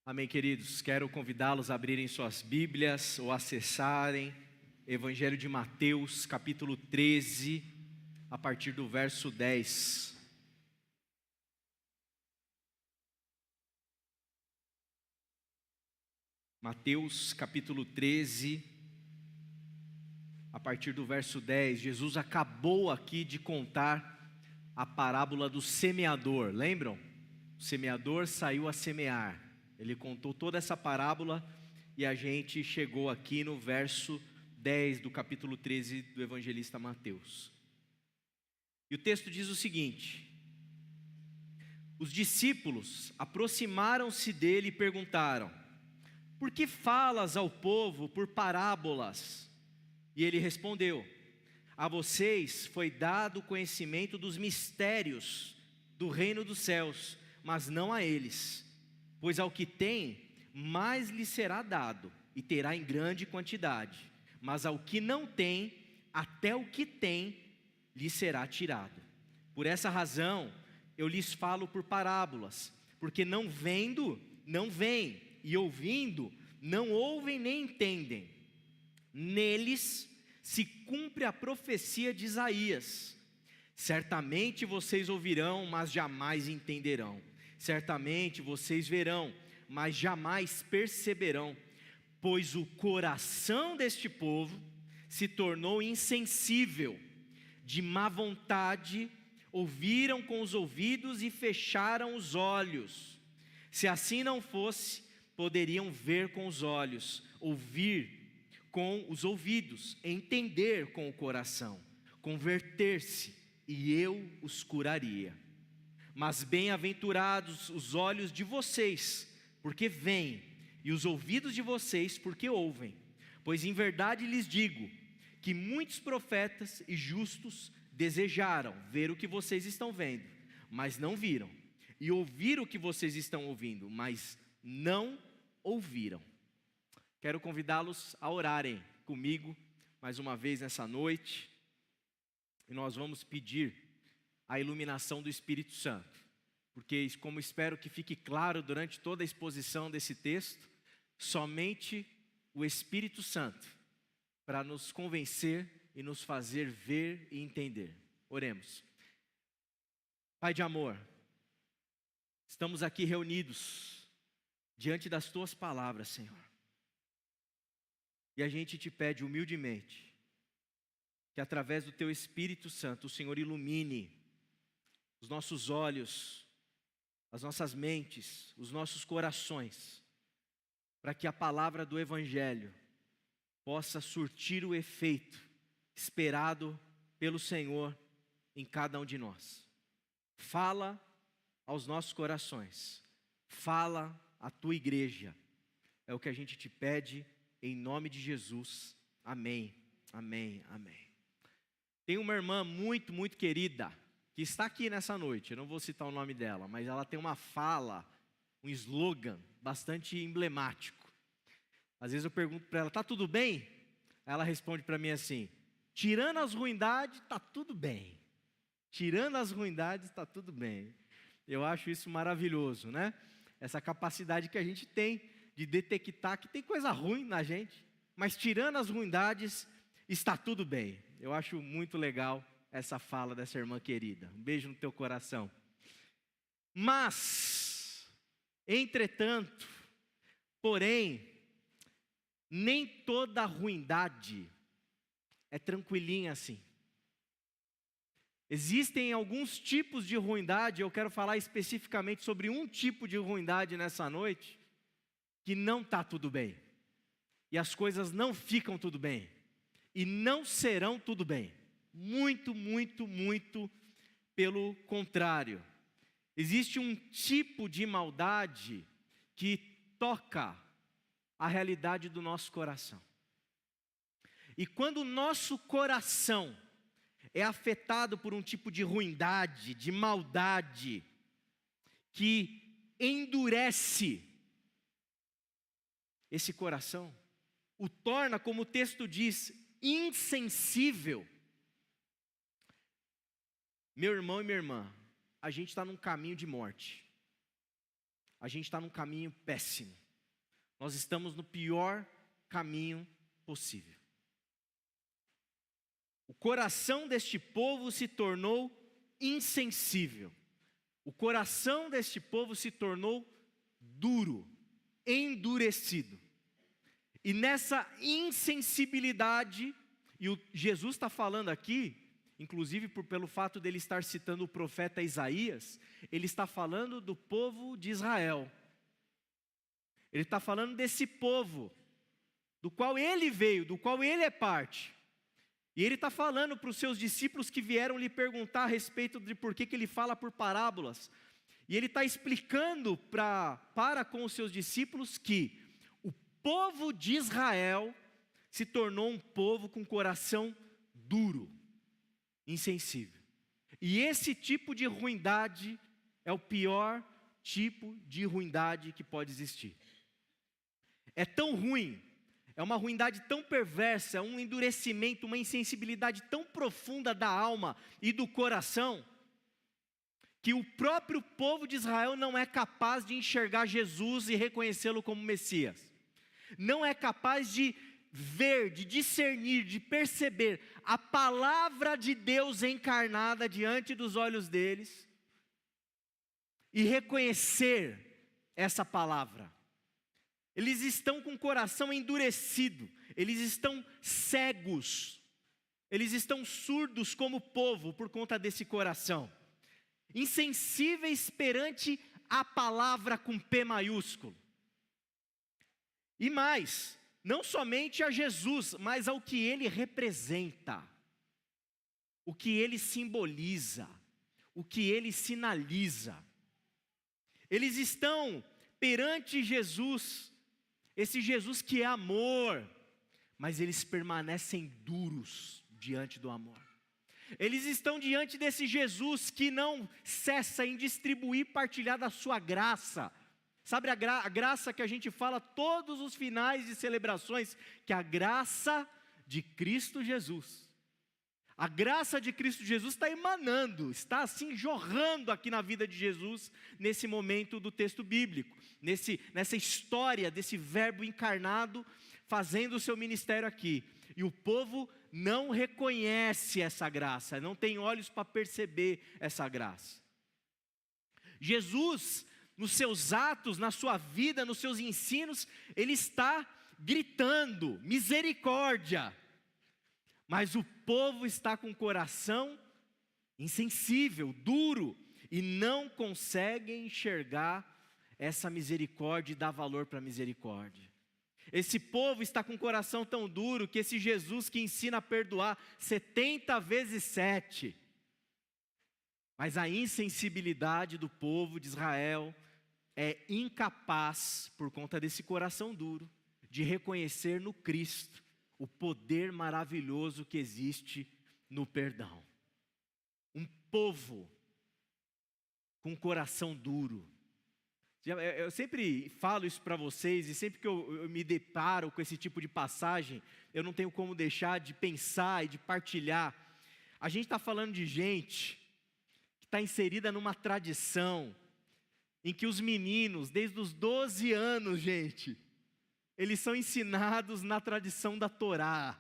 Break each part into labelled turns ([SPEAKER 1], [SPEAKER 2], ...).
[SPEAKER 1] Amém, queridos. Quero convidá-los a abrirem suas Bíblias ou acessarem Evangelho de Mateus, capítulo 13, a partir do verso 10. Mateus, capítulo 13, a partir do verso 10. Jesus acabou aqui de contar a parábola do semeador, lembram? O semeador saiu a semear. Ele contou toda essa parábola e a gente chegou aqui no verso 10 do capítulo 13 do evangelista Mateus. E o texto diz o seguinte: os discípulos aproximaram-se dele e perguntaram: por que falas ao povo por parábolas? E ele respondeu: a vocês foi dado o conhecimento dos mistérios do reino dos céus, mas não a eles. Pois ao que tem, mais lhe será dado, e terá em grande quantidade. Mas ao que não tem, até o que tem lhe será tirado. Por essa razão, eu lhes falo por parábolas, porque não vendo, não veem, e ouvindo, não ouvem nem entendem. Neles se cumpre a profecia de Isaías: certamente vocês ouvirão, mas jamais entenderão. Certamente vocês verão, mas jamais perceberão, pois o coração deste povo se tornou insensível, de má vontade, ouviram com os ouvidos e fecharam os olhos. Se assim não fosse, poderiam ver com os olhos, ouvir com os ouvidos, entender com o coração, converter-se, e eu os curaria. Mas bem-aventurados os olhos de vocês, porque veem, e os ouvidos de vocês, porque ouvem. Pois em verdade lhes digo, que muitos profetas e justos desejaram ver o que vocês estão vendo, mas não viram, e ouvir o que vocês estão ouvindo, mas não ouviram. Quero convidá-los a orarem comigo, mais uma vez nessa noite, e nós vamos pedir a iluminação do Espírito Santo, porque como espero que fique claro durante toda a exposição desse texto, somente o Espírito Santo para nos convencer e nos fazer ver e entender. Oremos. Pai de amor, estamos aqui reunidos diante das Tuas palavras, Senhor, e a gente te pede humildemente que através do Teu Espírito Santo o Senhor ilumine os nossos olhos, as nossas mentes, os nossos corações, para que a palavra do Evangelho possa surtir o efeito esperado pelo Senhor em cada um de nós. Fala aos nossos corações, fala à Tua igreja, é o que a gente te pede em nome de Jesus, amém, amém, amém. Tem uma irmã muito querida, que está aqui nessa noite, eu não vou citar o nome dela, mas ela tem uma fala, um slogan bastante emblemático. Às vezes eu pergunto para ela: tá tudo bem? Ela responde para mim assim: tirando as ruindades, tá tudo bem. Tirando as ruindades, tá tudo bem. Eu acho isso maravilhoso, né? Essa capacidade que a gente tem de detectar que tem coisa ruim na gente, mas tirando as ruindades, está tudo bem. Eu acho muito legal essa fala dessa irmã querida. Um beijo no teu coração. Mas, entretanto, porém, nem toda ruindade é tranquilinha assim. Existem alguns tipos de ruindade, eu quero falar especificamente sobre um tipo de ruindade nessa noite, que não está tudo bem. E as coisas não ficam tudo bem. E não serão tudo bem. Muito pelo contrário. Existe um tipo de maldade que toca a realidade do nosso coração. E quando o nosso coração é afetado por um tipo de ruindade, de maldade, que endurece esse coração, o torna, como o texto diz, insensível. Meu irmão e minha irmã, a gente está num caminho de morte. a gente está num caminho péssimo. Nós estamos no pior caminho possível. O coração deste povo se tornou insensível. O coração deste povo se tornou duro, endurecido. E nessa insensibilidade, e Jesus está falando aqui, inclusive pelo fato dele estar citando o profeta Isaías, ele está falando do povo de Israel. Ele está falando desse povo, do qual ele veio, do qual ele é parte. E ele está falando para os seus discípulos que vieram lhe perguntar a respeito de por que ele fala por parábolas. E ele está explicando para com os seus discípulos que o povo de Israel se tornou um povo com coração duro, insensível. E esse tipo de ruindade é o pior tipo de ruindade que pode existir. É tão ruim, é uma ruindade tão perversa, um endurecimento, uma insensibilidade tão profunda da alma e do coração, que o próprio povo de Israel não é capaz de enxergar Jesus e reconhecê-lo como Messias. Não é capaz de ver, de discernir, de perceber a palavra de Deus encarnada diante dos olhos deles e reconhecer essa palavra. Eles estão com o coração endurecido, eles estão cegos, eles estão surdos como povo por conta desse coração, insensíveis perante a palavra com P maiúsculo. E mais, não somente a Jesus, mas ao que ele representa, o que ele simboliza, o que ele sinaliza. Eles estão perante Jesus, esse Jesus que é amor, mas eles permanecem duros diante do amor. Eles estão diante desse Jesus que não cessa em distribuir e partilhar da sua graça. Sabe a graça que a gente fala todos os finais de celebrações? Que é a graça de Cristo Jesus. A graça de Cristo Jesus está emanando, está assim jorrando aqui na vida de Jesus, nesse momento do texto bíblico, nessa história desse verbo encarnado, fazendo o seu ministério aqui. E o povo não reconhece essa graça, não tem olhos para perceber essa graça. Jesus, nos seus atos, na sua vida, nos seus ensinos, ele está gritando, misericórdia. Mas o povo está com o coração insensível, duro, e não consegue enxergar essa misericórdia e dar valor para a misericórdia. Esse povo está com o coração tão duro que esse Jesus que ensina a perdoar 70 vezes 7. Mas a insensibilidade do povo de Israel é incapaz, por conta desse coração duro, de reconhecer no Cristo o poder maravilhoso que existe no perdão. Um povo com coração duro. Eu sempre falo isso para vocês, e sempre que eu me deparo com esse tipo de passagem, eu não tenho como deixar de pensar e de partilhar. A gente está falando de gente que está inserida numa tradição, em que os meninos, desde os 12 anos, gente, eles são ensinados na tradição da Torá.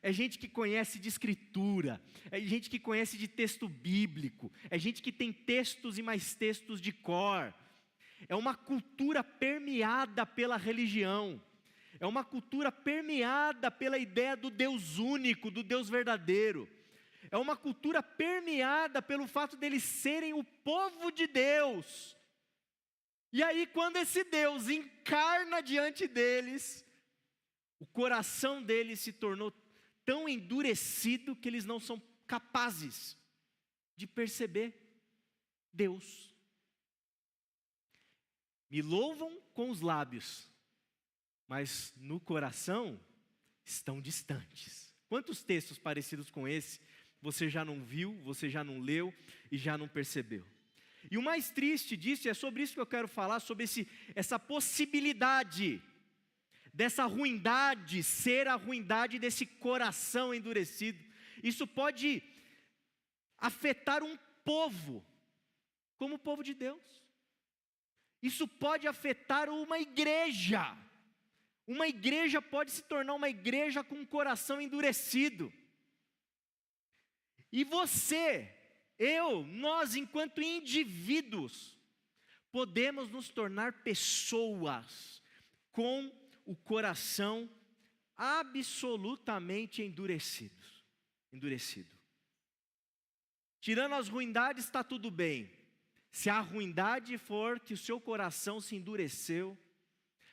[SPEAKER 1] É gente que conhece de escritura, é gente que conhece de texto bíblico, é gente que tem textos e mais textos de cor. É uma cultura permeada pela religião, é uma cultura permeada pela ideia do Deus único, do Deus verdadeiro. É uma cultura permeada pelo fato deles serem o povo de Deus. E aí, quando esse Deus encarna diante deles, o coração deles se tornou tão endurecido que eles não são capazes de perceber Deus. Me louvam com os lábios, mas no coração estão distantes. Quantos textos parecidos com esse você já não viu, você já não leu e já não percebeu? E o mais triste disso, é sobre isso que eu quero falar, sobre essa possibilidade dessa ruindade ser a ruindade desse coração endurecido. Isso pode afetar um povo, como o povo de Deus. Isso pode afetar uma igreja. Uma igreja pode se tornar uma igreja com um coração endurecido. E você, nós enquanto indivíduos, podemos nos tornar pessoas com o coração absolutamente endurecido. Tirando as ruindades, está tudo bem. Se a ruindade for que o seu coração se endureceu,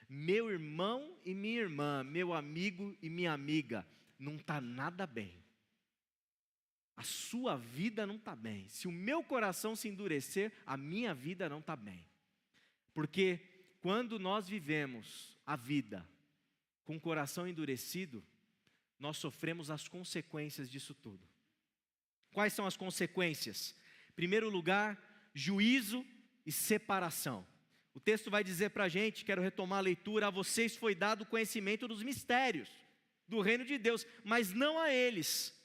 [SPEAKER 1] meu irmão e minha irmã, meu amigo e minha amiga, não está nada bem. A sua vida não está bem. Se o meu coração se endurecer, a minha vida não está bem. Porque quando nós vivemos a vida com o coração endurecido, nós sofremos as consequências disso tudo. Quais são as consequências? Em primeiro lugar, juízo e separação. O texto vai dizer para a gente, quero retomar a leitura: a vocês foi dado conhecimento dos mistérios do reino de Deus, mas não a eles.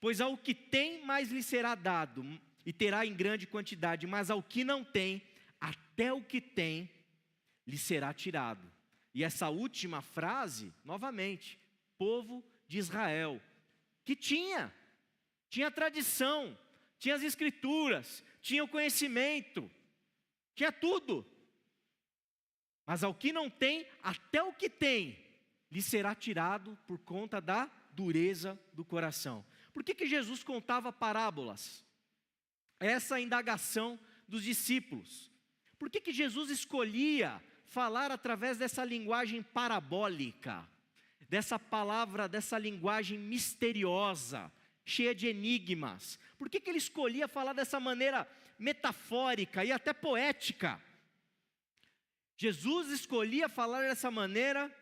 [SPEAKER 1] Pois ao que tem, mais lhe será dado, e terá em grande quantidade, mas ao que não tem, até o que tem, lhe será tirado. E essa última frase, novamente, povo de Israel, que tinha tradição, tinha as escrituras, tinha o conhecimento, tinha tudo. Mas ao que não tem, até o que tem, lhe será tirado por conta da dureza do coração. Por que Jesus contava parábolas? Essa é a indagação dos discípulos. Por que Jesus escolhia falar através dessa linguagem parabólica, dessa palavra, dessa linguagem misteriosa, cheia de enigmas? Por que ele escolhia falar dessa maneira metafórica e até poética? Jesus escolhia falar dessa maneira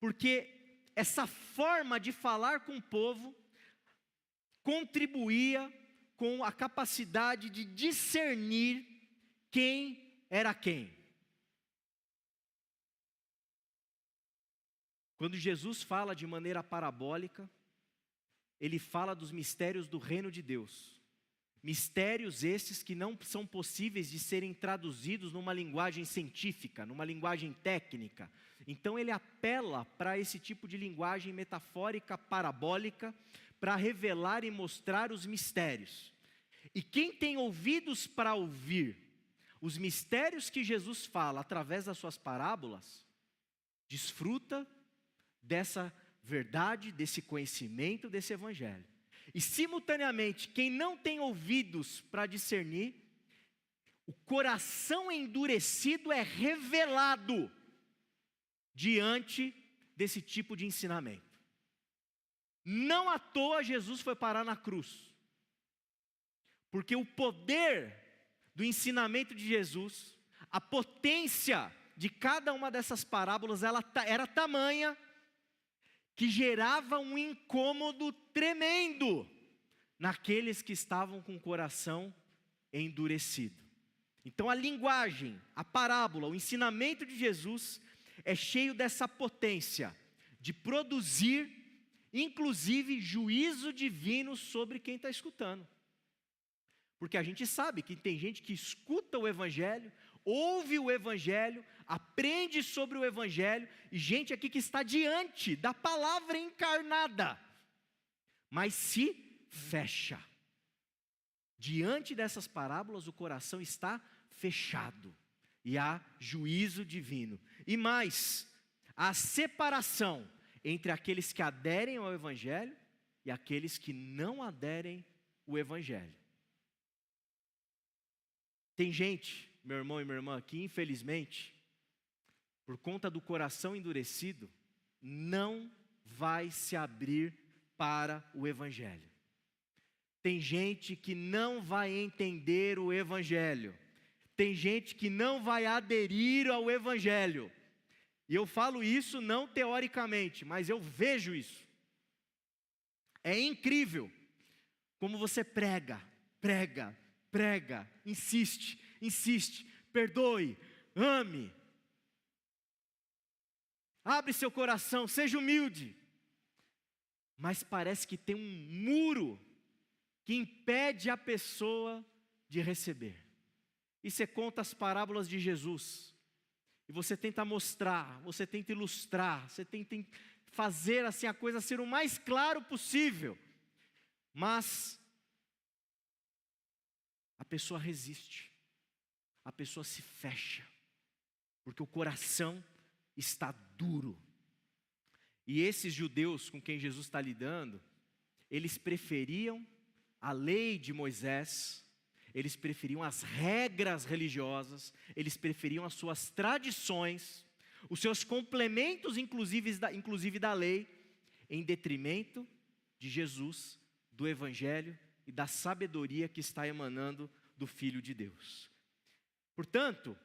[SPEAKER 1] porque essa forma de falar com o povo contribuía com a capacidade de discernir quem era quem. Quando Jesus fala de maneira parabólica, ele fala dos mistérios do reino de Deus. Mistérios esses que não são possíveis de serem traduzidos numa linguagem científica, numa linguagem técnica. Então ele apela para esse tipo de linguagem metafórica, parabólica, para revelar e mostrar os mistérios. E quem tem ouvidos para ouvir os mistérios que Jesus fala através das suas parábolas, desfruta dessa verdade, desse conhecimento, desse evangelho. E simultaneamente, quem não tem ouvidos para discernir, o coração endurecido é revelado diante desse tipo de ensinamento. Não à toa Jesus foi parar na cruz, porque o poder do ensinamento de Jesus, a potência de cada uma dessas parábolas, ela era tamanha que gerava um incômodo tremendo naqueles que estavam com o coração endurecido. Então a linguagem, a parábola, o ensinamento de Jesus é cheio dessa potência de produzir, inclusive, juízo divino sobre quem está escutando. Porque a gente sabe que tem gente que escuta o evangelho, ouve o evangelho, aprende sobre o evangelho, e gente aqui que está diante da palavra encarnada, mas se fecha. Diante dessas parábolas, o coração está fechado, e há juízo divino. E mais, a separação entre aqueles que aderem ao evangelho e aqueles que não aderem ao evangelho. Tem gente, meu irmão e minha irmã, que infelizmente, por conta do coração endurecido, não vai se abrir para o evangelho. Tem gente que não vai entender o evangelho. Tem gente que não vai aderir ao evangelho. E eu falo isso não teoricamente, mas eu vejo isso. É incrível como você prega, insiste, perdoe, ame, abre seu coração, seja humilde, mas parece que tem um muro que impede a pessoa de receber. e você conta as parábolas de Jesus, e você tenta mostrar, você tenta ilustrar, você tenta fazer assim a coisa ser o mais claro possível, mas a pessoa resiste, a pessoa se fecha, porque o coração está duro. E esses judeus com quem Jesus está lidando, eles preferiam a lei de Moisés, eles preferiam as regras religiosas, eles preferiam as suas tradições, os seus complementos inclusive da lei, em detrimento de Jesus, do Evangelho e da sabedoria que está emanando do Filho de Deus. Portanto,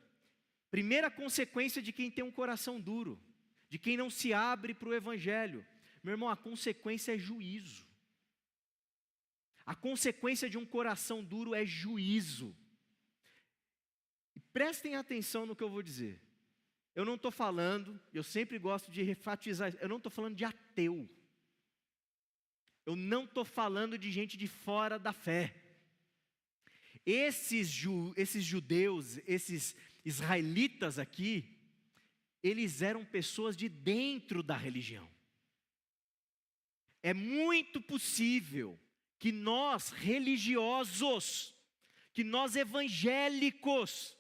[SPEAKER 1] primeira consequência de quem tem um coração duro, de quem não se abre para o Evangelho, meu irmão, a consequência é juízo. A consequência de um coração duro é juízo. E prestem atenção no que eu vou dizer. Eu não estou falando, eu sempre gosto de enfatizar, eu não estou falando de ateu. Eu não estou falando de gente de fora da fé. Esses judeus, esses israelitas aqui, eles eram pessoas de dentro da religião. É muito possível que nós religiosos, que nós evangélicos,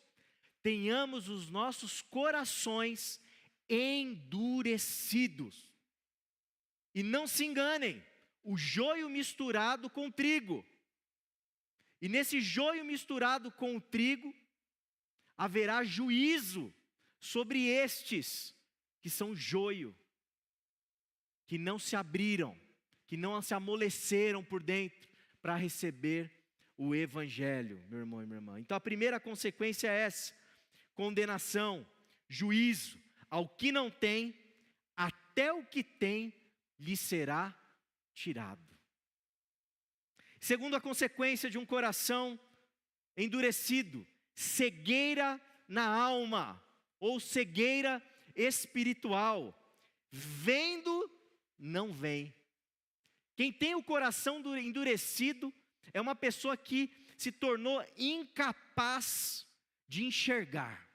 [SPEAKER 1] tenhamos os nossos corações endurecidos. E não se enganem, o joio misturado com o trigo. E nesse joio misturado com o trigo, haverá juízo sobre estes que são joio, que não se abriram, que não se amoleceram por dentro para receber o Evangelho, meu irmão e minha irmã. Então a primeira consequência é essa: condenação, juízo. Ao que não tem, até o que tem lhe será tirado. Segunda consequência de um coração endurecido: cegueira na alma, ou cegueira espiritual. Vendo, não vem. Quem tem o coração endurecido é uma pessoa que se tornou incapaz de enxergar,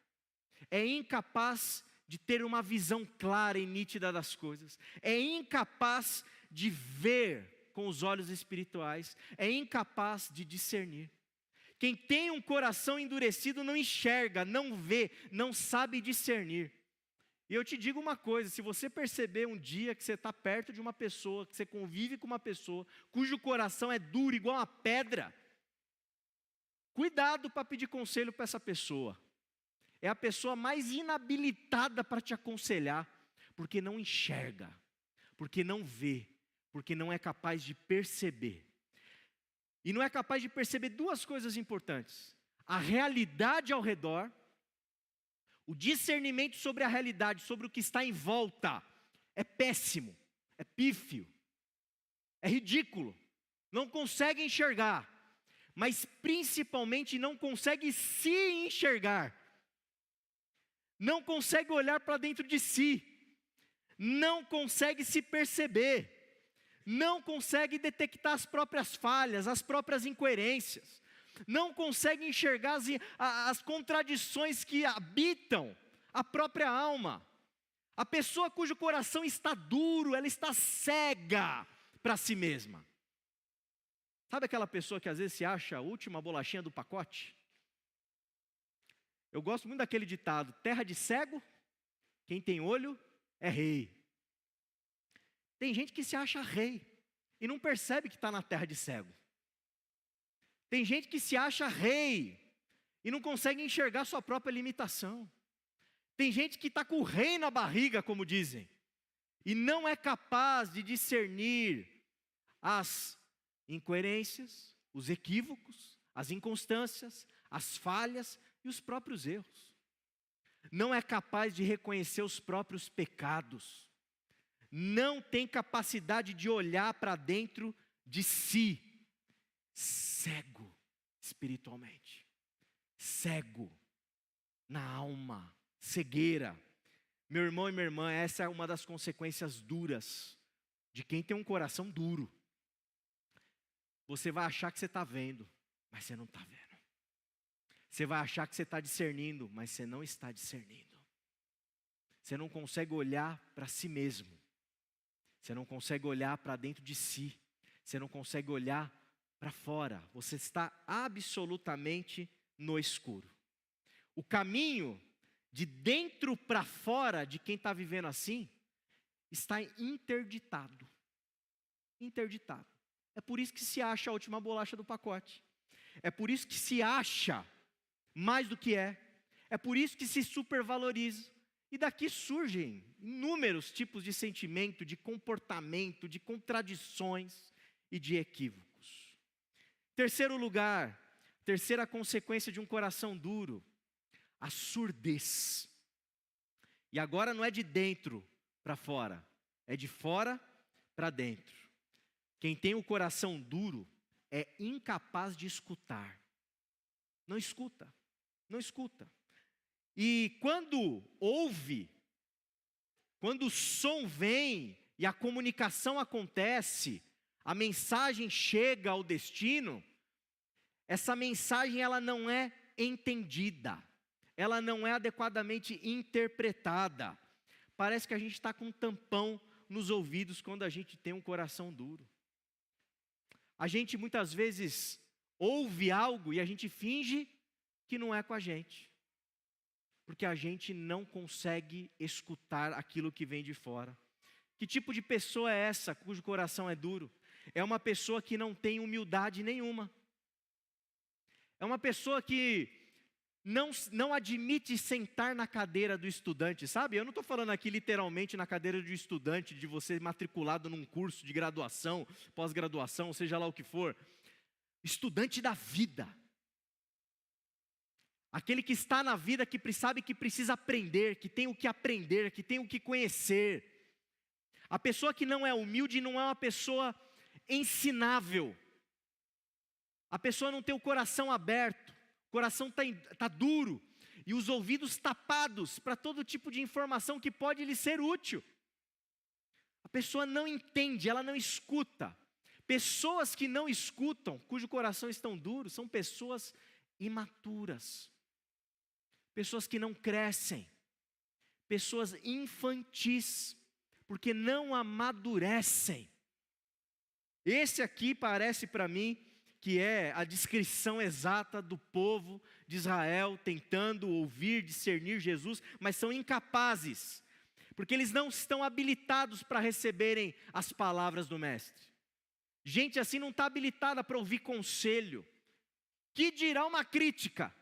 [SPEAKER 1] é incapaz de ter uma visão clara e nítida das coisas, é incapaz de ver com os olhos espirituais, é incapaz de discernir. Quem tem um coração endurecido não enxerga, não vê, não sabe discernir. E eu te digo uma coisa: se você perceber um dia que você está perto de uma pessoa, que você convive com uma pessoa, cujo coração é duro igual uma pedra, cuidado para pedir conselho para essa pessoa. É a pessoa mais inabilitada para te aconselhar, porque não enxerga, porque não vê, porque não é capaz de perceber. E não é capaz de perceber duas coisas importantes: a realidade ao redor, o discernimento sobre a realidade, sobre o que está em volta, é péssimo, é pífio, é ridículo, não consegue enxergar, mas principalmente não consegue se enxergar, não consegue olhar para dentro de si, não consegue se perceber, não consegue detectar as próprias falhas, as próprias incoerências, não consegue enxergar as contradições que habitam a própria alma. A pessoa cujo coração está duro, ela está cega para si mesma. Sabe aquela pessoa que às vezes se acha a última bolachinha do pacote? Eu gosto muito daquele ditado: terra de cego, quem tem olho é rei. Tem gente que se acha rei e não percebe que está na terra de cego. Tem gente que se acha rei e não consegue enxergar sua própria limitação. Tem gente que está com o rei na barriga, como dizem, e não é capaz de discernir as incoerências, os equívocos, as inconstâncias, as falhas e os próprios erros. Não é capaz de reconhecer os próprios pecados. Não tem capacidade de olhar para dentro de si. Cego espiritualmente, cego na alma, cegueira. Meu irmão e minha irmã, essa é uma das consequências duras de quem tem um coração duro. Você vai achar que você está vendo, mas você não está vendo. Você vai achar que você está discernindo, mas você não está discernindo. Você não consegue olhar para si mesmo. Você não consegue olhar para dentro de si. Você não consegue olhar para fora. Você está absolutamente no escuro. O caminho de dentro para fora de quem está vivendo assim está interditado. Interditado. É por isso que se acha a última bolacha do pacote. É por isso que se acha mais do que é. É por isso que se supervaloriza. E daqui surgem inúmeros tipos de sentimento, de comportamento, de contradições e de equívocos. Terceiro lugar, terceira consequência de um coração duro, a surdez. E agora não é de dentro para fora, é de fora para dentro. Quem tem o coração duro é incapaz de escutar. Não escuta, não escuta. E quando ouve, quando o som vem e a comunicação acontece, a mensagem chega ao destino, essa mensagem ela não é entendida, ela não é adequadamente interpretada. Parece que a gente está com um tampão nos ouvidos quando a gente tem um coração duro. A gente muitas vezes ouve algo e a gente finge que não é com a gente. Porque a gente não consegue escutar aquilo que vem de fora. Que tipo de pessoa é essa cujo coração é duro? É uma pessoa que não tem humildade nenhuma. É uma pessoa que não admite sentar na cadeira do estudante, sabe? Eu não estou falando aqui literalmente na cadeira do estudante, de você matriculado num curso de graduação, pós-graduação, seja lá o que for. Estudante da vida. Aquele que está na vida, que sabe que precisa aprender, que tem o que aprender, que tem o que conhecer. A pessoa que não é humilde não é uma pessoa ensinável. A pessoa não tem o coração aberto, o coração está duro e os ouvidos tapados para todo tipo de informação que pode lhe ser útil. A pessoa não entende, ela não escuta. Pessoas que não escutam, cujo coração estão duros, são pessoas imaturas. Pessoas que não crescem, pessoas infantis, porque não amadurecem. Esse aqui parece para mim que é a descrição exata do povo de Israel tentando ouvir, discernir Jesus, mas são incapazes, porque eles não estão habilitados para receberem as palavras do Mestre. Gente assim não está habilitada para ouvir conselho, que dirá uma crítica.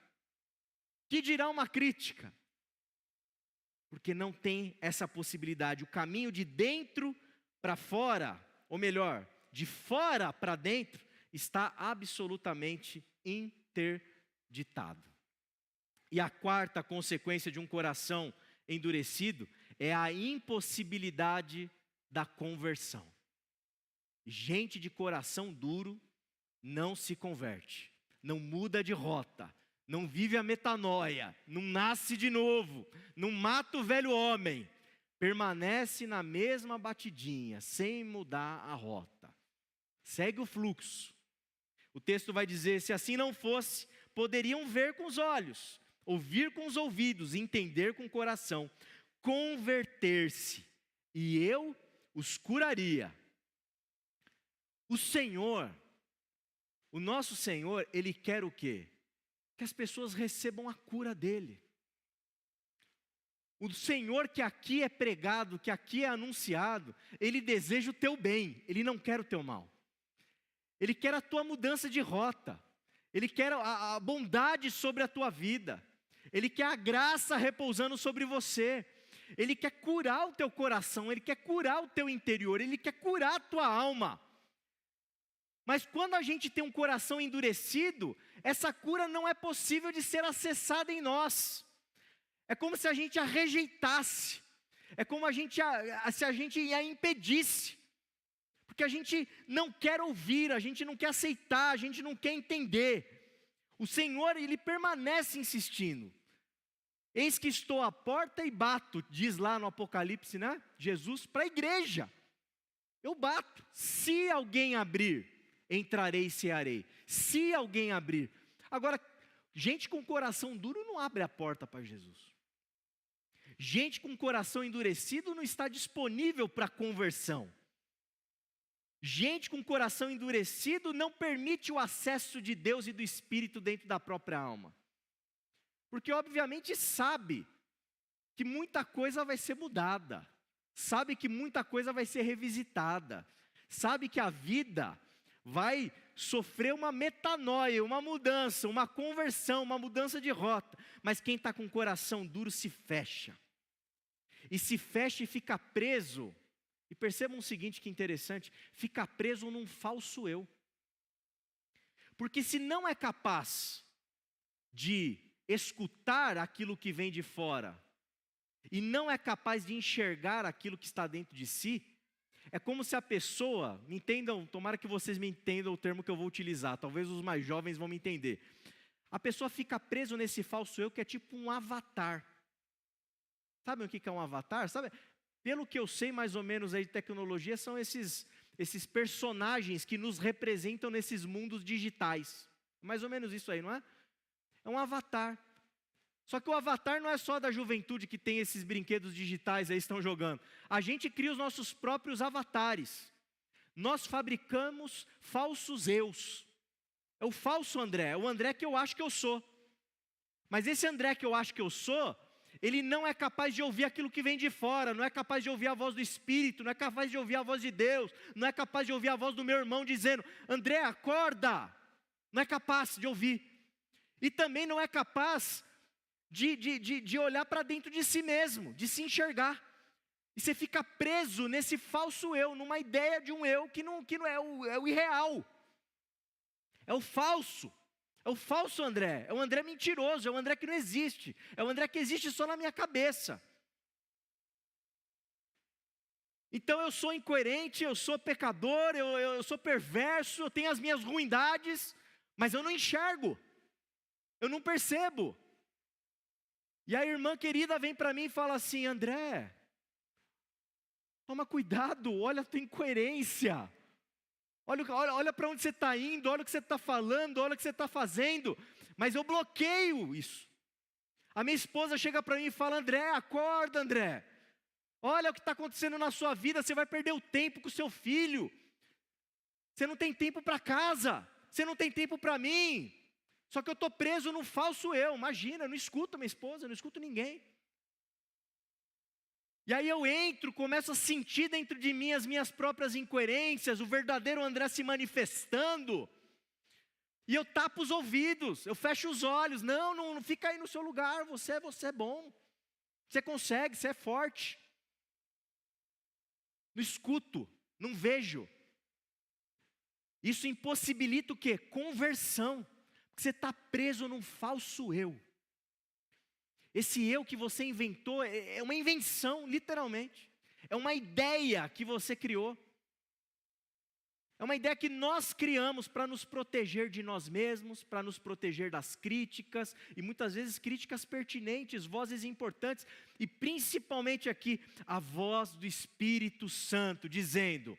[SPEAKER 1] Que dirá uma crítica? Porque não tem essa possibilidade. O caminho de dentro para fora, ou melhor, de fora para dentro, está absolutamente interditado. E a quarta consequência de um coração endurecido é a impossibilidade da conversão. Gente de coração duro não se converte, não muda de rota, não vive a metanoia, não nasce de novo, não mata o velho homem, permanece na mesma batidinha, sem mudar a rota. Segue o fluxo. O texto vai dizer, se assim não fosse, poderiam ver com os olhos, ouvir com os ouvidos, entender com o coração, converter-se, e eu os curaria. O Senhor, o nosso Senhor, Ele quer o quê? Que as pessoas recebam a cura dEle. O Senhor que aqui é pregado, que aqui é anunciado, Ele deseja o teu bem, Ele não quer o teu mal. Ele quer a tua mudança de rota, Ele quer a bondade sobre a tua vida, Ele quer a graça repousando sobre você, Ele quer curar o teu coração, Ele quer curar o teu interior, Ele quer curar a tua alma. Mas quando a gente tem um coração endurecido, essa cura não é possível de ser acessada em nós. É como se a gente a rejeitasse, é como se a gente a impedisse. Porque a gente não quer ouvir, a gente não quer aceitar, a gente não quer entender. O Senhor, Ele permanece insistindo. Eis que estou à porta e bato, diz lá no Apocalipse, né? Jesus para a igreja. Eu bato, se alguém abrir, entrarei e cearei. Se alguém abrir. Agora, Gente com coração duro não abre a porta para Jesus. Gente com coração endurecido não está disponível para conversão. Gente com coração endurecido não permite o acesso de Deus e do Espírito dentro da própria alma. Porque obviamente sabe que muita coisa vai ser mudada. Sabe que muita coisa vai ser revisitada. Sabe que a vida vai sofrer uma metanoia, uma mudança, uma conversão, uma mudança de rota. Mas quem está com o coração duro se fecha. E se fecha e fica preso. E percebam o seguinte, que interessante, fica preso num falso eu. Porque se não é capaz de escutar aquilo que vem de fora, e não é capaz de enxergar aquilo que está dentro de si, é como se a pessoa, me entendam, tomara que vocês me entendam o termo que eu vou utilizar, talvez os mais jovens vão me entender. A pessoa fica preso nesse falso eu que é tipo um avatar. Sabem o que é um avatar? Sabe? Pelo que eu sei mais ou menos aí de tecnologia, são esses personagens que nos representam nesses mundos digitais. Mais ou menos isso aí, não é? É um avatar. Só que o avatar não é só da juventude que tem esses brinquedos digitais aí estão jogando. A gente cria os nossos próprios avatares. Nós fabricamos falsos eus. É o falso André, é o André que eu acho que eu sou. Mas esse André que eu acho que eu sou, ele não é capaz de ouvir aquilo que vem de fora, não é capaz de ouvir a voz do Espírito, não é capaz de ouvir a voz de Deus, não é capaz de ouvir a voz do meu irmão dizendo, André, acorda. Não é capaz de ouvir. E também não é capaz de olhar para dentro de si mesmo, de se enxergar. E você fica preso nesse falso eu, numa ideia de um eu que não é o irreal. É o falso. É o falso André. É o André mentiroso, é o André que não existe. É o André que existe só na minha cabeça. Então eu sou incoerente, eu sou pecador, eu sou perverso, eu tenho as minhas ruindades, mas eu não enxergo. Eu não percebo. E a irmã querida vem para mim e fala assim, André, toma cuidado, olha a tua incoerência. Olha para onde você está indo, olha o que você está falando, olha o que você está fazendo. Mas eu bloqueio isso. A minha esposa chega para mim e fala, André, acorda André. Olha o que está acontecendo na sua vida, você vai perder o tempo com o seu filho. Você não tem tempo para casa, você não tem tempo para mim. Só que eu estou preso no falso eu, imagina, eu não escuto minha esposa, eu não escuto ninguém. E aí eu entro, começo a sentir dentro de mim as minhas próprias incoerências, o verdadeiro André se manifestando. E eu tapo os ouvidos, eu fecho os olhos, não fica aí no seu lugar, você é bom. Você consegue, você é forte. Não escuto, não vejo. Isso impossibilita o quê? Conversão. Porque você está preso num falso eu. Esse eu que você inventou é uma invenção, literalmente. É uma ideia que você criou. É uma ideia que nós criamos para nos proteger de nós mesmos, para nos proteger das críticas, e muitas vezes críticas pertinentes, vozes importantes, e principalmente aqui, a voz do Espírito Santo, dizendo,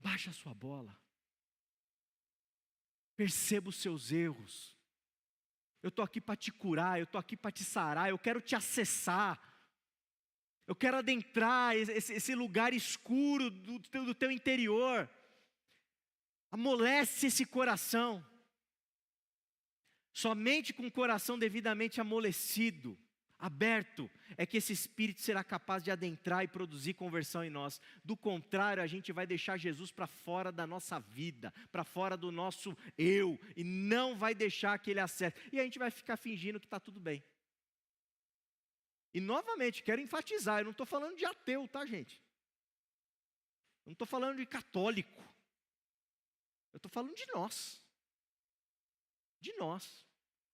[SPEAKER 1] baixa a sua bola. Perceba os seus erros. Eu estou aqui para te curar, eu estou aqui para te sarar, eu quero te acessar. Eu quero adentrar esse lugar escuro do teu interior. Amolece esse coração. Somente com o coração devidamente amolecido, aberto, é que esse Espírito será capaz de adentrar e produzir conversão em nós. Do contrário, a gente vai deixar Jesus para fora da nossa vida, para fora do nosso eu, e não vai deixar que Ele acesse. E a gente vai ficar fingindo que está tudo bem. E novamente, quero enfatizar, eu não estou falando de ateu, tá gente? Eu não estou falando de católico. Eu estou falando de nós. De nós.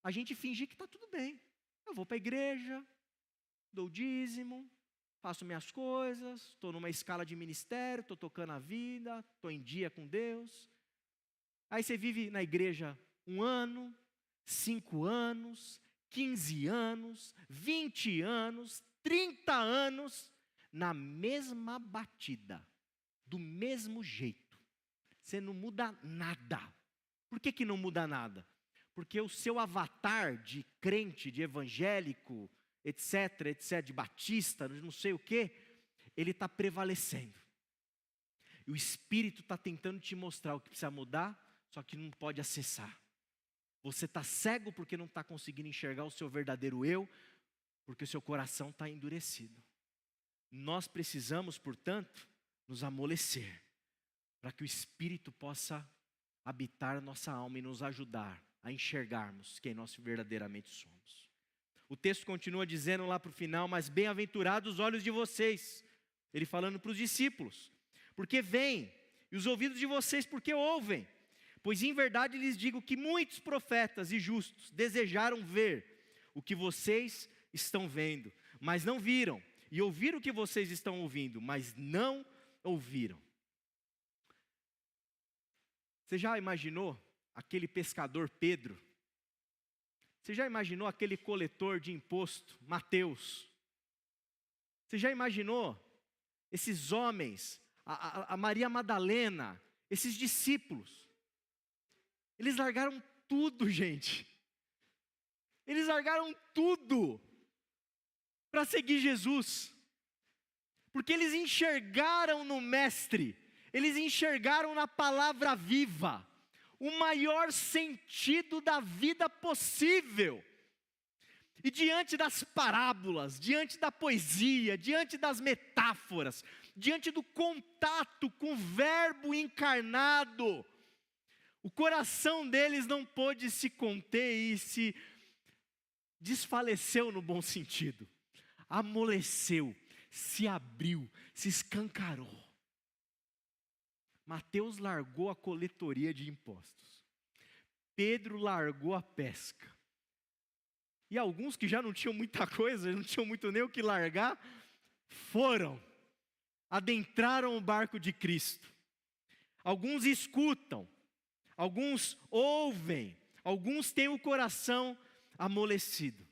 [SPEAKER 1] A gente fingir que está tudo bem. Eu vou para a igreja, dou dízimo, faço minhas coisas, estou numa escala de ministério, estou tocando a vida, estou em dia com Deus. Aí você vive na igreja 1 ano, 5 anos, 15 anos, 20 anos, 30 anos, na mesma batida, do mesmo jeito. Você não muda nada. Por que não muda nada? porque o seu avatar de crente, de evangélico, etc, etc, de batista, não sei o que, ele está prevalecendo. E o Espírito está tentando te mostrar o que precisa mudar, só que não pode acessar. Você está cego porque não está conseguindo enxergar o seu verdadeiro eu, porque o seu coração está endurecido. Nós precisamos, portanto, nos amolecer, para que o Espírito possa habitar nossa alma e nos ajudar a enxergarmos quem nós verdadeiramente somos. O texto continua dizendo lá para o final, mas bem-aventurados os olhos de vocês, ele falando para os discípulos, porque veem, e os ouvidos de vocês porque ouvem, pois em verdade lhes digo que muitos profetas e justos desejaram ver o que vocês estão vendo, mas não viram, e ouviram o que vocês estão ouvindo, mas não ouviram. Você já imaginou aquele pescador Pedro? Você já imaginou aquele coletor de imposto, Mateus? Você já imaginou esses homens, a Maria Madalena, esses discípulos? Eles largaram tudo, gente. Eles largaram tudo para seguir Jesus. Porque eles enxergaram no Mestre, eles enxergaram na palavra viva o maior sentido da vida possível. E diante das parábolas, diante da poesia, diante das metáforas, diante do contato com o Verbo encarnado, o coração deles não pôde se conter e se desfaleceu no bom sentido. Amoleceu, se abriu, se escancarou. Mateus largou a coletoria de impostos. Pedro largou a pesca. E alguns que já não tinham muita coisa, não tinham muito nem o que largar, adentraram o barco de Cristo. Alguns escutam, alguns ouvem, alguns têm o coração amolecido.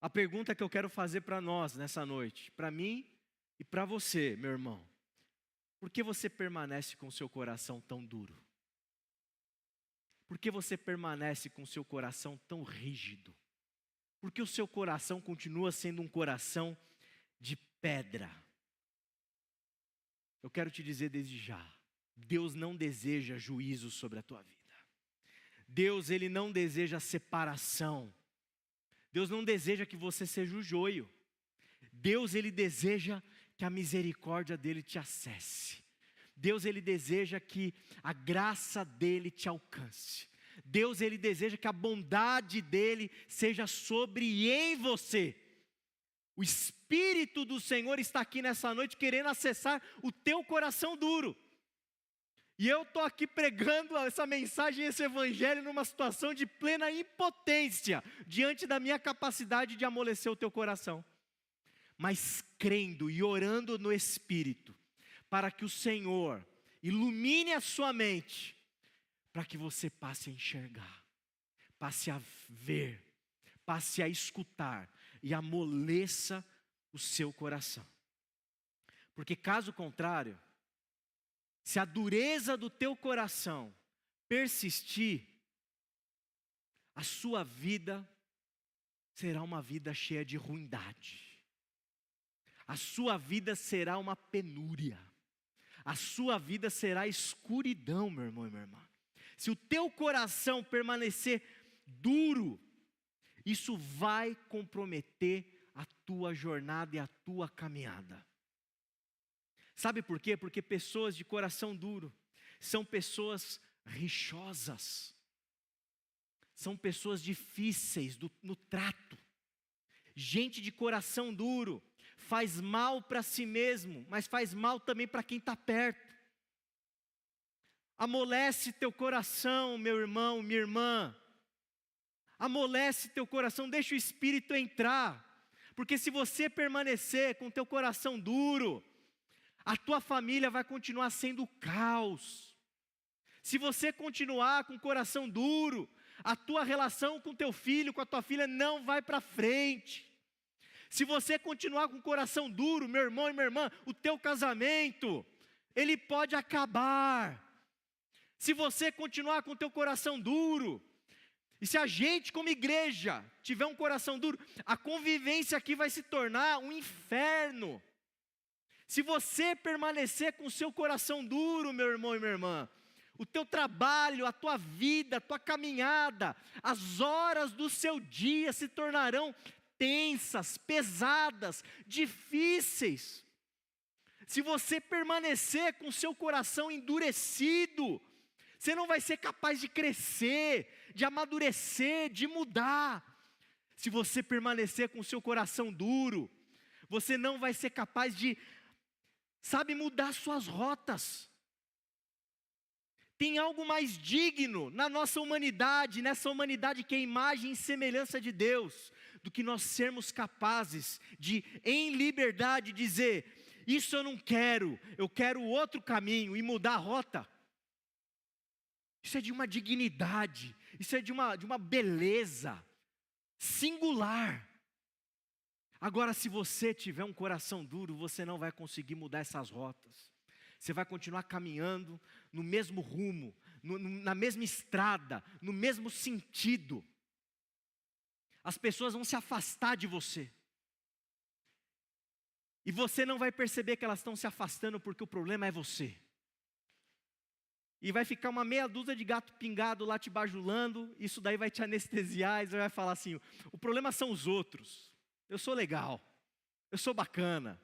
[SPEAKER 1] A pergunta que eu quero fazer para nós nessa noite, para mim e para você, meu irmão. Por que você permanece com o seu coração tão duro? Por que você permanece com o seu coração tão rígido? Por que o seu coração continua sendo um coração de pedra? Eu quero te dizer desde já, Deus não deseja juízo sobre a tua vida. Deus, Ele não deseja separação. Deus não deseja que você seja o joio. Deus, Ele deseja que a misericórdia dEle te acesse. Deus, Ele deseja que a graça dEle te alcance. Deus, Ele deseja que a bondade dEle seja sobre e em você. O Espírito do Senhor está aqui nessa noite querendo acessar o teu coração duro. E eu estou aqui pregando essa mensagem, esse evangelho numa situação de plena impotência, diante da minha capacidade de amolecer o teu coração. Mas crendo e orando no Espírito, para que o Senhor ilumine a sua mente, para que você passe a enxergar, passe a ver, passe a escutar e amoleça o seu coração. Porque caso contrário, se a dureza do teu coração persistir, a sua vida será uma vida cheia de ruindade. A sua vida será uma penúria. A sua vida será escuridão, meu irmão e minha irmã. Se o teu coração permanecer duro, isso vai comprometer a tua jornada e a tua caminhada. Sabe por quê? Porque pessoas de coração duro são pessoas rixosas. São pessoas difíceis no trato. Gente de coração duro faz mal para si mesmo, mas faz mal também para quem está perto. Amolece teu coração, meu irmão, minha irmã. Amolece teu coração, deixa o Espírito entrar. Porque se você permanecer com teu coração duro, a tua família vai continuar sendo caos. Se você continuar com o coração duro, a tua relação com teu filho, com a tua filha não vai para frente. Se você continuar com o coração duro, meu irmão e minha irmã, o teu casamento, ele pode acabar. Se você continuar com o teu coração duro, E se a gente, como igreja, tiver um coração duro, a convivência aqui vai se tornar um inferno. Se você permanecer com o seu coração duro, meu irmão e minha irmã, o teu trabalho, a tua vida, a tua caminhada, as horas do seu dia se tornarão tensas, pesadas, difíceis. Se você permanecer com o seu coração endurecido, você não vai ser capaz de crescer, de amadurecer, de mudar. Se você permanecer com o seu coração duro, você não vai ser capaz de, mudar suas rotas. Tem algo mais digno na nossa humanidade, nessa humanidade que é imagem e semelhança de Deus, do que nós sermos capazes de, em liberdade, dizer: isso eu quero outro caminho, e mudar a rota. Isso é de uma dignidade, isso é de uma beleza singular. Agora, se você tiver um coração duro, você não vai conseguir mudar essas rotas. Você vai continuar caminhando no mesmo rumo, na mesma estrada, no mesmo sentido. As pessoas vão se afastar de você. E você não vai perceber que elas estão se afastando porque o problema é você. E vai ficar uma meia dúzia de gato pingado lá te bajulando, isso daí vai te anestesiar, e você vai falar assim: o problema são os outros, eu sou legal, eu sou bacana.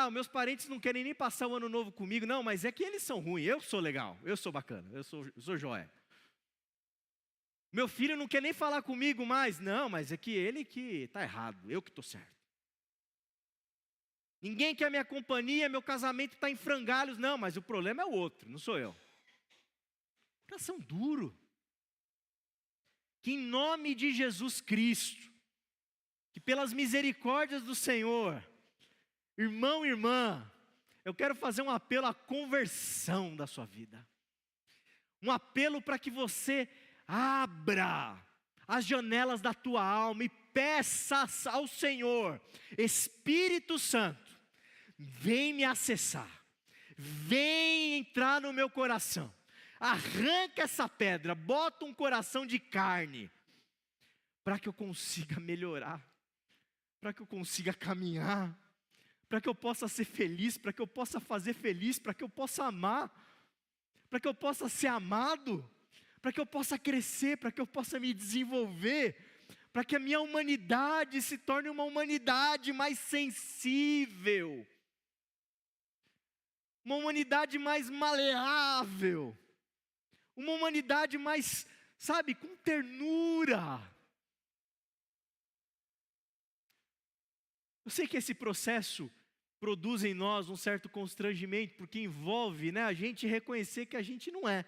[SPEAKER 1] Os meus parentes não querem nem passar o ano novo comigo, não, mas é que eles são ruins, eu sou legal, eu sou bacana, eu sou joia. Meu filho não quer nem falar comigo mais, não, mas é que ele que está errado, eu que estou certo. Ninguém quer minha companhia, meu casamento está em frangalhos. Não, mas o problema é o outro, não sou eu. Coração duro. Que em nome de Jesus Cristo, que pelas misericórdias do Senhor, irmão e irmã, eu quero fazer um apelo à conversão da sua vida. Um apelo para que você abra as janelas da tua alma e peça ao Senhor: Espírito Santo, vem me acessar, vem entrar no meu coração, arranca essa pedra, bota um coração de carne, para que eu consiga melhorar, para que eu consiga caminhar, para que eu possa ser feliz, para que eu possa fazer feliz, para que eu possa amar, para que eu possa ser amado, para que eu possa crescer, para que eu possa me desenvolver, para que a minha humanidade se torne uma humanidade mais sensível, uma humanidade mais maleável, uma humanidade mais, com ternura. Eu sei que esse processo produz em nós um certo constrangimento, porque envolve, a gente reconhecer que a gente não é.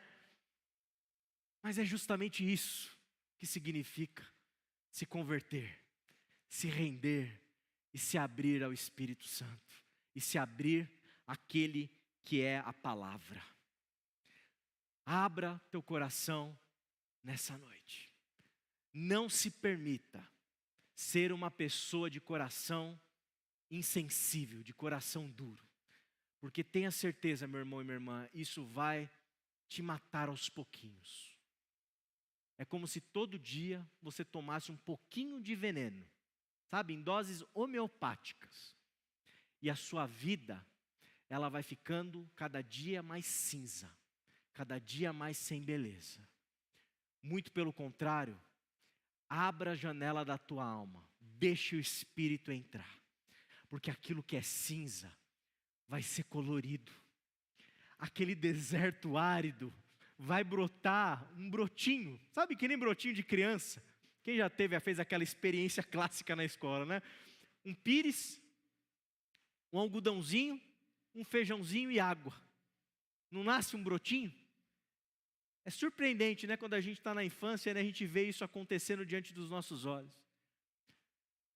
[SPEAKER 1] Mas é justamente isso que significa se converter, se render e se abrir ao Espírito Santo, e se abrir àquele que é a palavra. Abra teu coração nessa noite. Não se permita ser uma pessoa de coração insensível, de coração duro. Porque tenha certeza, meu irmão e minha irmã, isso vai te matar aos pouquinhos. É como se todo dia você tomasse um pouquinho de veneno, em doses homeopáticas. E a sua vida, ela vai ficando cada dia mais cinza, cada dia mais sem beleza. Muito pelo contrário, abra a janela da tua alma, deixe o Espírito entrar, porque aquilo que é cinza vai ser colorido. Aquele deserto árido vai brotar um brotinho, que nem brotinho de criança. Quem já fez aquela experiência clássica na escola, né? Um pires, um algodãozinho, um feijãozinho e água. Não nasce um brotinho? É surpreendente, quando a gente está na infância, a gente vê isso acontecendo diante dos nossos olhos.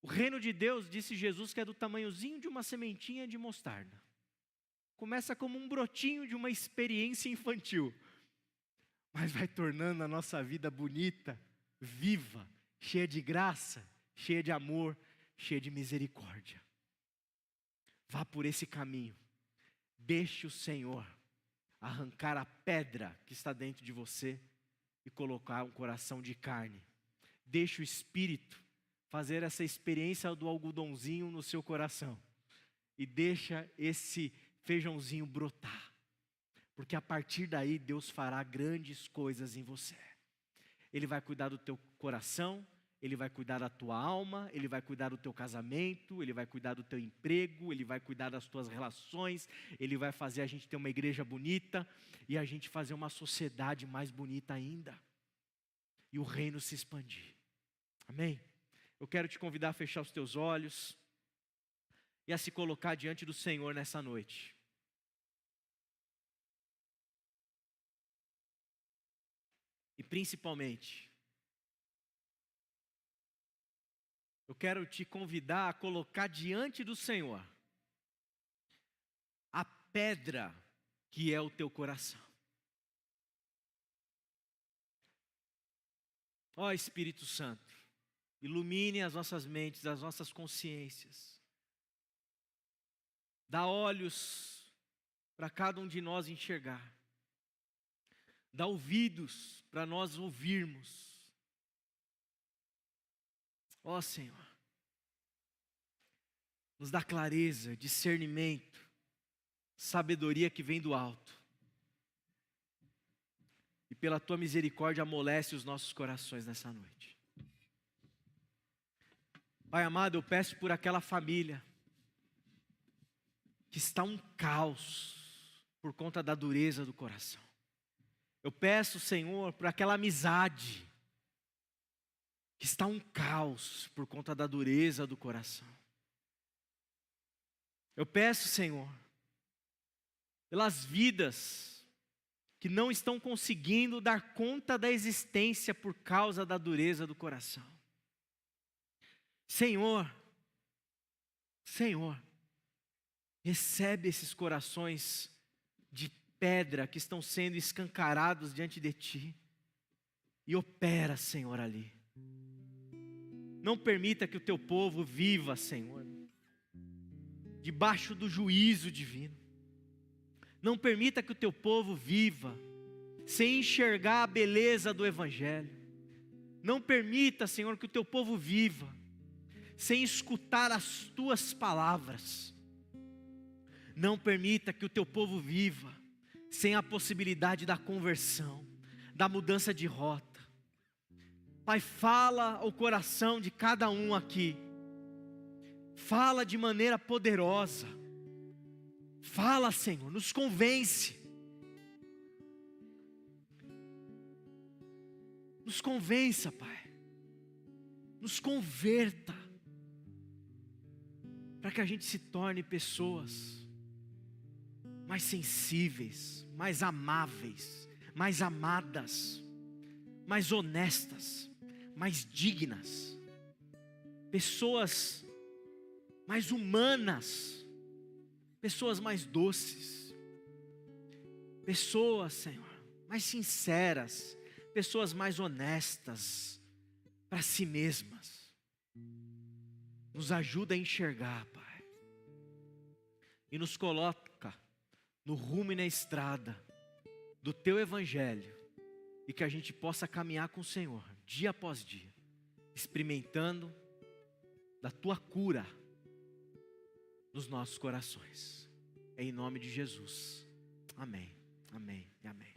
[SPEAKER 1] O reino de Deus, disse Jesus, que é do tamanhozinho de uma sementinha de mostarda. Começa como um brotinho de uma experiência infantil, mas vai tornando a nossa vida bonita, viva, cheia de graça, cheia de amor, cheia de misericórdia. Vá por esse caminho. Deixe o Senhor arrancar a pedra que está dentro de você e colocar um coração de carne. Deixa o Espírito fazer essa experiência do algodãozinho no seu coração. E deixa esse feijãozinho brotar. Porque a partir daí Deus fará grandes coisas em você. Ele vai cuidar do teu coração, Ele vai cuidar da tua alma, Ele vai cuidar do teu casamento, Ele vai cuidar do teu emprego, Ele vai cuidar das tuas relações, Ele vai fazer a gente ter uma igreja bonita e a gente fazer uma sociedade mais bonita ainda. E o reino se expandir. Amém? Eu quero te convidar a fechar os teus olhos e a se colocar diante do Senhor nessa noite. E principalmente, eu quero te convidar a colocar diante do Senhor a pedra que é o teu coração. Ó Espírito Santo, ilumine as nossas mentes, as nossas consciências. Dá olhos para cada um de nós enxergar. Dá ouvidos para nós ouvirmos. Ó Senhor, nos dá clareza, discernimento, sabedoria que vem do alto. E pela Tua misericórdia amolece os nossos corações nessa noite. Pai amado, eu peço por aquela família que está um caos por conta da dureza do coração. Eu peço, Senhor, por aquela amizade que está um caos por conta da dureza do coração. Eu peço, Senhor, pelas vidas que não estão conseguindo dar conta da existência por causa da dureza do coração. Senhor, recebe esses corações de pedra que estão sendo escancarados diante de Ti e opera, Senhor, ali. Não permita que o Teu povo viva, Senhor, debaixo do juízo divino. Não permita que o Teu povo viva sem enxergar a beleza do Evangelho. Não permita, Senhor, que o Teu povo viva sem escutar as Tuas palavras. Não permita que o Teu povo viva sem a possibilidade da conversão, da mudança de rota. Pai, fala ao coração de cada um aqui. Fala de maneira poderosa. Fala, Senhor, nos convence. Nos convença, Pai. Nos converta. Para que a gente se torne pessoas mais sensíveis, mais amáveis, mais amadas, mais honestas, mais dignas, pessoas mais humanas, pessoas mais doces, pessoas, Senhor, mais sinceras, pessoas mais honestas para si mesmas. Nos ajuda a enxergar, Pai, e nos coloca no rumo e na estrada do Teu Evangelho, e que a gente possa caminhar com o Senhor, dia após dia, experimentando da Tua cura nos nossos corações. Em nome de Jesus. Amém, amém e amém.